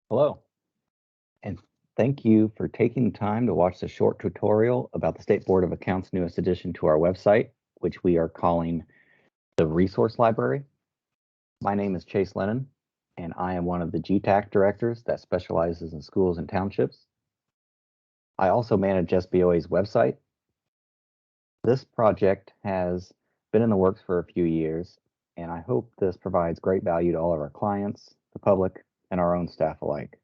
Hello, and thank you for taking the time to watch this short tutorial about the State Board of Accounts' newest addition to our website, which we are calling the Resource Library. My name is Chase Lennon, and I am one of the GTAC directors that specializes in schools and townships. I also manage SBOA's website. This project has been in the works for a few years, and I hope this provides great value to all of our clients, the public, and our own staff alike.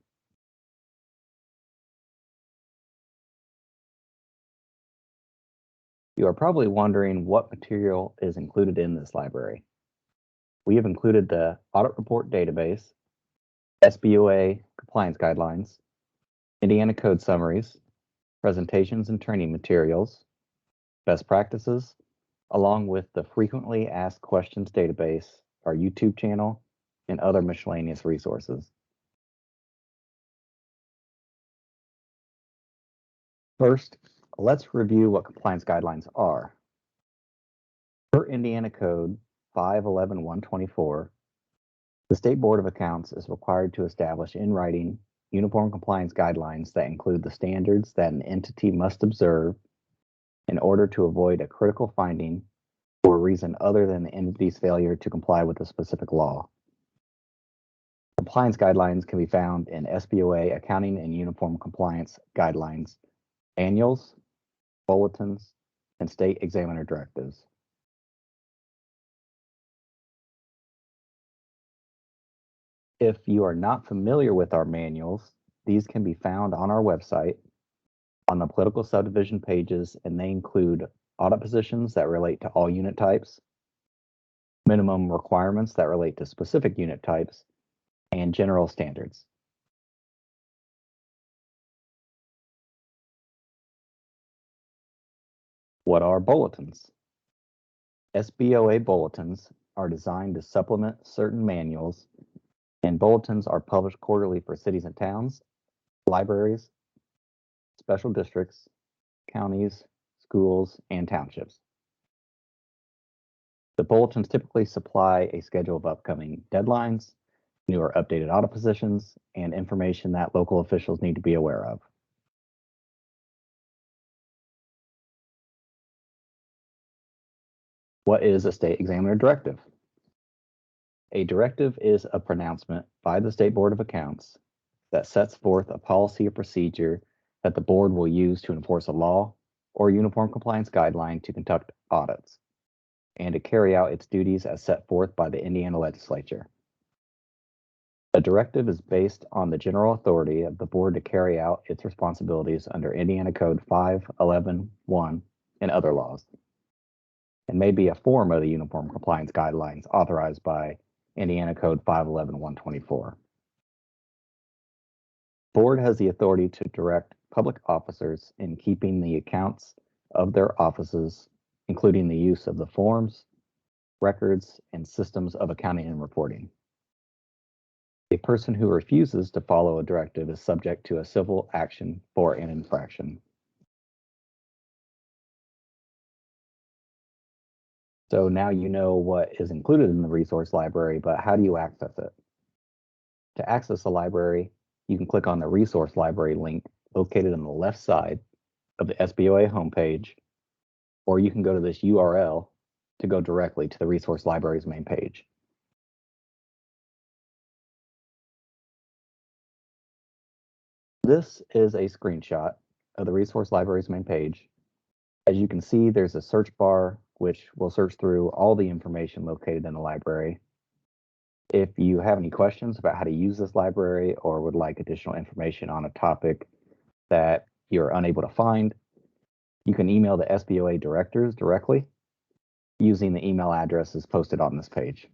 You are probably wondering what material is included in this library. We have included the audit report database, SBOA compliance guidelines, Indiana code summaries, presentations and training materials, best practices, along with the frequently asked questions database, our YouTube channel, and other miscellaneous resources. First, let's review what compliance guidelines are. Per Indiana Code 511-124, the State Board of Accounts is required to establish in writing uniform compliance guidelines that include the standards that an entity must observe in order to avoid a critical finding for a reason other than the entity's failure to comply with a specific law. Compliance guidelines can be found in SBOA Accounting and Uniform Compliance Guidelines, Annuals, Bulletins, and State Examiner Directives. If you are not familiar with our manuals, these can be found on our website on the political subdivision pages, and they include audit positions that relate to all unit types, minimum requirements that relate to specific unit types, and general standards. What are bulletins? SBOA bulletins are designed to supplement certain manuals, and bulletins are published quarterly for cities and towns, libraries, special districts, counties, schools, and townships. The bulletins typically supply a schedule of upcoming deadlines, new or updated audit positions, and information that local officials need to be aware of. What is a state examiner directive? A directive is a pronouncement by the State Board of Accounts that sets forth a policy or procedure that the board will use to enforce a law or uniform compliance guideline to conduct audits and to carry out its duties as set forth by the Indiana legislature. A directive is based on the general authority of the board to carry out its responsibilities under Indiana Code 511-1 and other laws, and may be a form of the uniform compliance guidelines authorized by Indiana Code 511-124. Board has the authority to direct public officers in keeping the accounts of their offices, including the use of the forms, records, and systems of accounting and reporting. A person who refuses to follow a directive is subject to a civil action for an infraction. So now you know what is included in the resource library, but how do you access it? To access the library, you can click on the resource library link located on the left side of the SBOA homepage, or you can go to this URL to go directly to the resource library's main page. This is a screenshot of the resource library's main page. As you can see, there's a search bar which will search through all the information located in the library. If you have any questions about how to use this library or would like additional information on a topic that you're unable to find, you can email the SBOA directors directly using the email addresses posted on this page.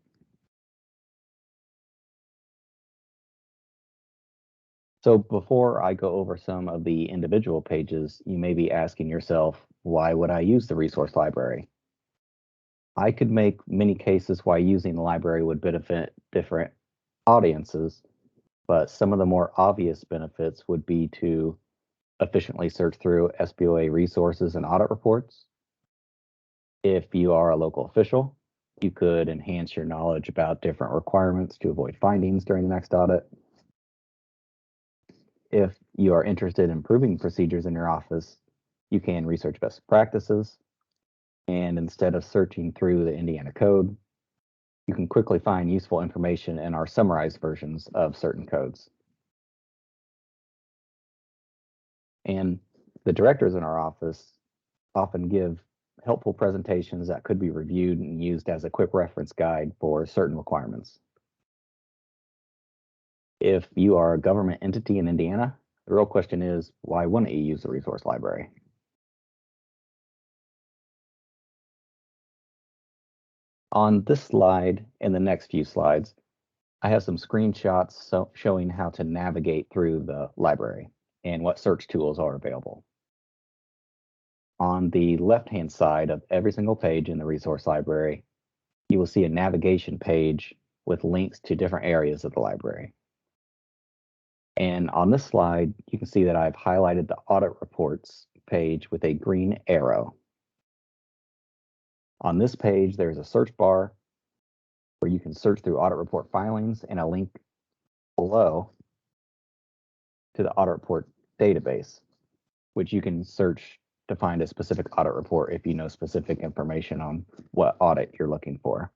So before I go over some of the individual pages, you may be asking yourself, why would I use the resource library? I could make many cases why using the library would benefit different audiences, but some of the more obvious benefits would be to efficiently search through SBOA resources and audit reports. If you are a local official, you could enhance your knowledge about different requirements to avoid findings during the next audit. If you are interested in improving procedures in your office, you can research best practices, and instead of searching through the Indiana code, you can quickly find useful information in our summarized versions of certain codes. And the directors in our office often give helpful presentations that could be reviewed and used as a quick reference guide for certain requirements. If you are a government entity in Indiana, the real question is, why wouldn't you use the resource library? On this slide and the next few slides, I have some screenshots showing how to navigate through the library and what search tools are available. On the left-hand side of every single page in the resource library, you will see a navigation page with links to different areas of the library. And on this slide, you can see that I've highlighted the audit reports page with a green arrow. On this page, there's a search bar where you can search through audit report filings and a link below to the audit report database, which you can search to find a specific audit report if you know specific information on what audit you're looking for.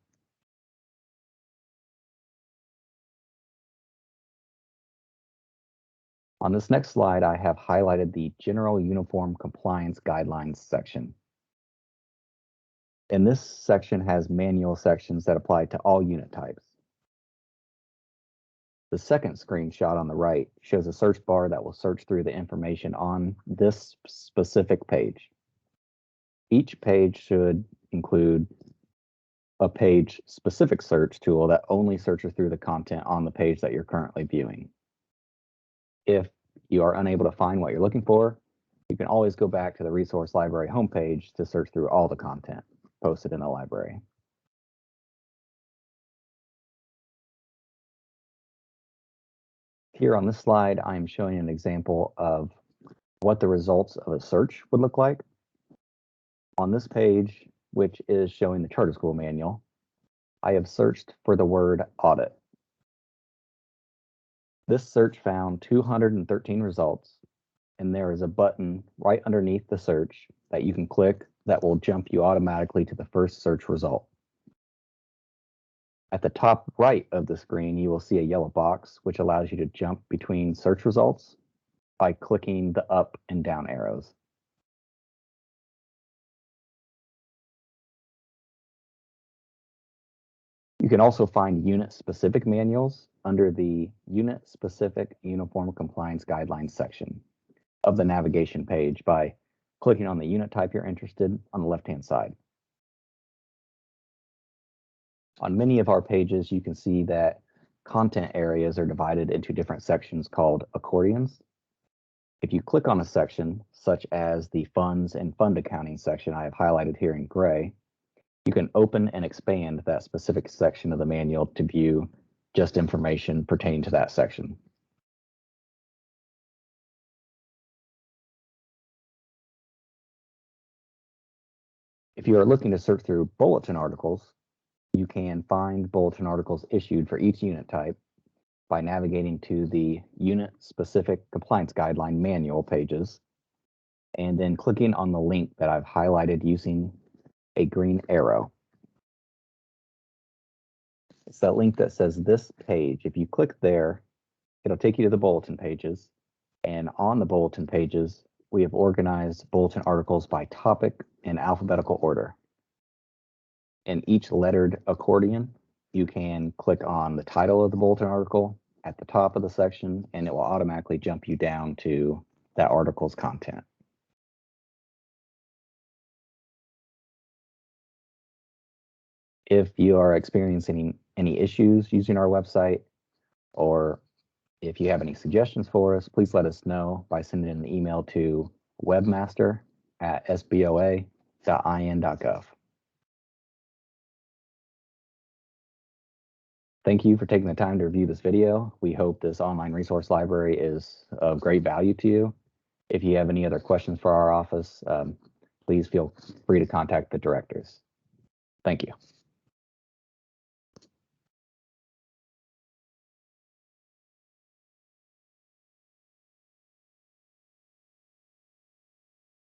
On this next slide, I have highlighted the General Uniform Compliance Guidelines section. And this section has manual sections that apply to all unit types. The second screenshot on the right shows a search bar that will search through the information on this specific page. Each page should include a page-specific search tool that only searches through the content on the page that you're currently viewing. If you are unable to find what you're looking for, you can always go back to the resource library homepage to search through all the content posted in the library. Here on this slide, I'm showing an example of what the results of a search would look like. On this page, which is showing the charter school manual, I have searched for the word audit. This search found 213 results, and there is a button right underneath the search that you can click that will jump you automatically to the first search result. At the top right of the screen, you will see a yellow box, which allows you to jump between search results by clicking the up and down arrows. You can also find unit-specific manuals under the Unit-Specific Uniform Compliance Guidelines section of the navigation page by clicking on the unit type you're interested in on the left-hand side. On many of our pages, you can see that content areas are divided into different sections called accordions. If you click on a section, such as the funds and fund accounting section I have highlighted here in gray, you can open and expand that specific section of the manual to view just information pertaining to that section. If you are looking to search through bulletin articles, you can find bulletin articles issued for each unit type by navigating to the unit-specific compliance guideline manual pages and then clicking on the link that I've highlighted using a green arrow. It's that link that says this page. If you click there, it'll take you to the bulletin pages. And on the bulletin pages, we have organized bulletin articles by topic in alphabetical order. In each lettered accordion, you can click on the title of the bulletin article at the top of the section, and it will automatically jump you down to that article's content. If you are experiencing any issues using our website, or if you have any suggestions for us, please let us know by sending an email to webmaster@sboa.in.gov. Thank you for taking the time to review this video. We hope this online resource library is of great value to you. If you have any other questions for our office, please feel free to contact the directors. Thank you.